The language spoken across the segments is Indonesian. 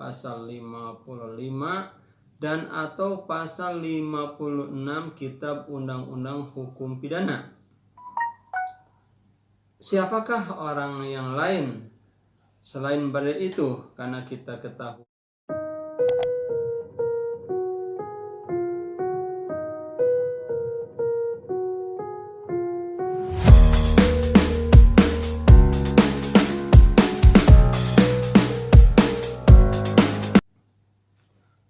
pasal 55 dan atau pasal 56 Kitab Undang-Undang Hukum Pidana. Siapakah orang yang lain selain Baradae itu? Karena kita ketahui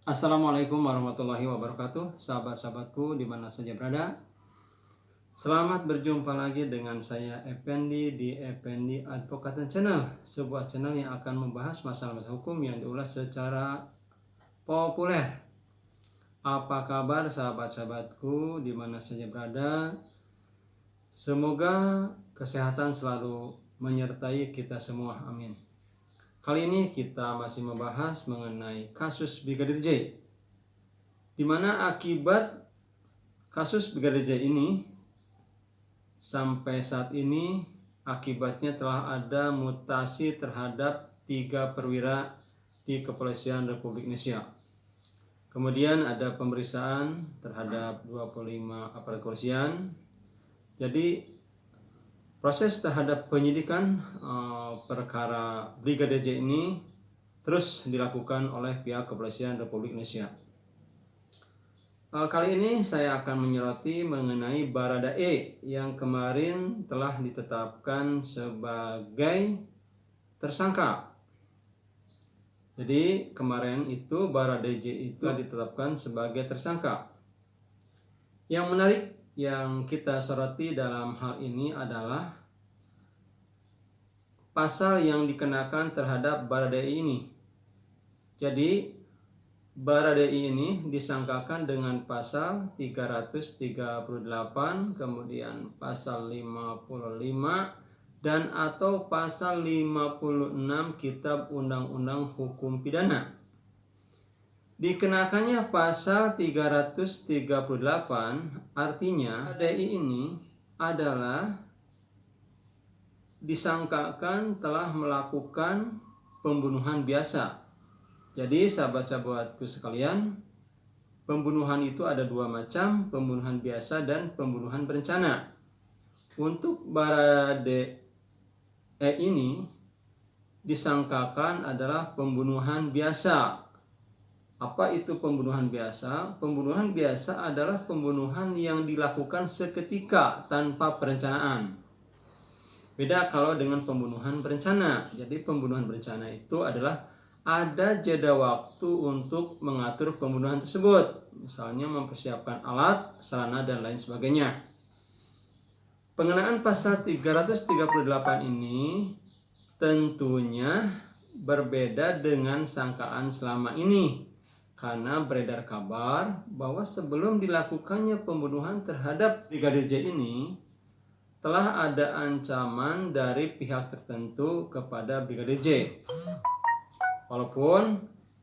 Assalamualaikum warahmatullahi wabarakatuh, sahabat-sahabatku di mana saja berada. Selamat berjumpa lagi dengan saya Effendi di Effendi Advokat Channel, sebuah channel yang akan membahas masalah-masalah hukum yang diulas secara populer. Apa kabar sahabat-sahabatku di mana saja berada? Semoga kesehatan selalu menyertai kita semua, amin. Kali ini kita masih membahas mengenai kasus Brigadir J, di mana akibat kasus Brigadir J ini sampai saat ini akibatnya telah ada mutasi terhadap 3 perwira di Kepolisian Republik Indonesia. Kemudian ada pemeriksaan terhadap 25 aparat kepolisian. Jadi proses terhadap penyidikan perkara Brigadir J ini terus dilakukan oleh pihak Kepolisian Republik Indonesia. Kali ini saya akan menyoroti mengenai Baradae yang kemarin telah ditetapkan sebagai tersangka. Jadi kemarin itu Baradae J itu ditetapkan sebagai tersangka. Yang menarik yang kita soroti dalam hal ini adalah pasal yang dikenakan terhadap Baradae ini. Jadi Baradae ini disangkakan dengan pasal 338, kemudian pasal 55 dan atau pasal 56 Kitab Undang-Undang Hukum Pidana. Dikenakannya pasal 338 artinya Baradae ini adalah disangkakan telah melakukan pembunuhan biasa. Jadi sahabat-sahabatku sekalian, pembunuhan itu ada 2 macam, pembunuhan biasa dan pembunuhan berencana. Untuk Baradae ini disangkakan adalah pembunuhan biasa. Apa itu pembunuhan biasa? Pembunuhan biasa adalah pembunuhan yang dilakukan seketika tanpa perencanaan. Beda kalau dengan pembunuhan berencana. Jadi pembunuhan berencana itu adalah ada jeda waktu untuk mengatur pembunuhan tersebut. Misalnya mempersiapkan alat, sarana, dan lain sebagainya. Pengenaan pasal 338 ini tentunya berbeda dengan sangkaan selama ini. Karena beredar kabar bahwa sebelum dilakukannya pembunuhan terhadap Brigadir J ini telah ada ancaman dari pihak tertentu kepada Brigadir J. Walaupun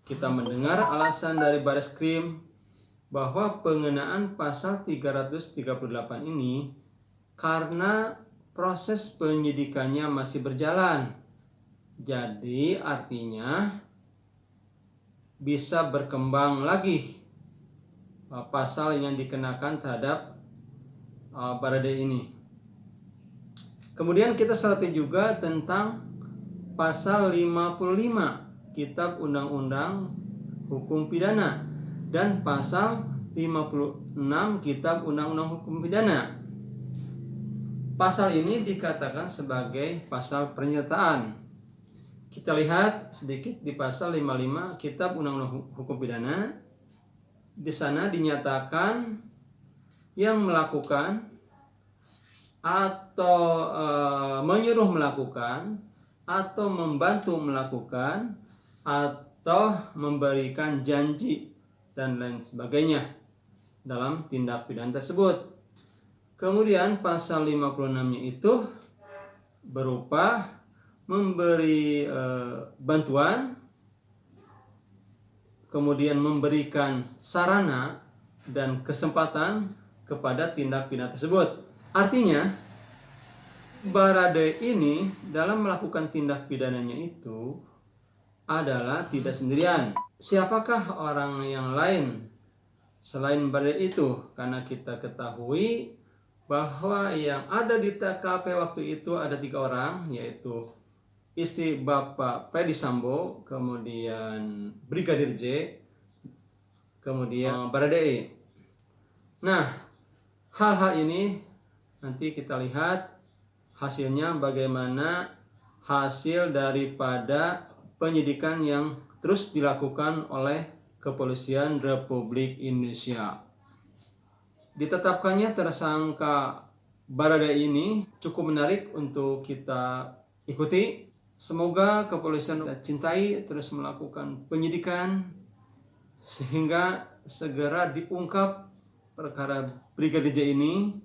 kita mendengar alasan dari Bareskrim bahwa pengenaan pasal 338 ini karena proses penyidikannya masih berjalan. Jadi artinya bisa berkembang lagi pasal yang dikenakan terhadap Baradae ini. Kemudian kita soroti juga tentang pasal 55 Kitab Undang-Undang Hukum Pidana dan pasal 56 Kitab Undang-Undang Hukum Pidana. Pasal ini dikatakan sebagai pasal pernyataan. Kita lihat sedikit di pasal 55 Kitab Undang-Undang Hukum Pidana. Di sana dinyatakan yang melakukan atau menyuruh melakukan atau membantu melakukan atau memberikan janji dan lain sebagainya dalam tindak pidana tersebut. Kemudian pasal 56-nya itu berupa memberi bantuan, kemudian memberikan sarana dan kesempatan kepada tindak pidana tersebut. Artinya Baradae ini dalam melakukan tindak pidananya itu adalah tidak sendirian. Siapakah orang yang lain selain Baradae itu? Karena kita ketahui bahwa yang ada di TKP waktu itu ada 3 orang, yaitu istri Bapak Ferdy Sambo, kemudian Brigadir J, kemudian Baradae. Nah, hal-hal ini nanti kita lihat hasilnya bagaimana hasil daripada penyidikan yang terus dilakukan oleh Kepolisian Republik Indonesia. Ditetapkannya tersangka Baradae ini cukup menarik untuk kita ikuti. Semoga kepolisian cintai terus melakukan penyidikan sehingga segera diungkap perkara Brigadir J ini,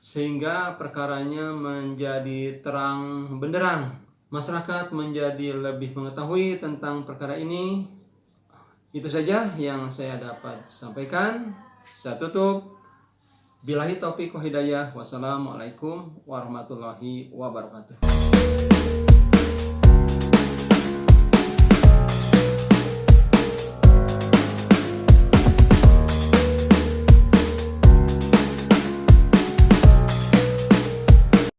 sehingga perkaranya menjadi terang benderang. Masyarakat menjadi lebih mengetahui tentang perkara ini. Itu saja yang saya dapat sampaikan. Saya tutup. Billahi taufiq wa hidayah. Wassalamualaikum warahmatullahi wabarakatuh.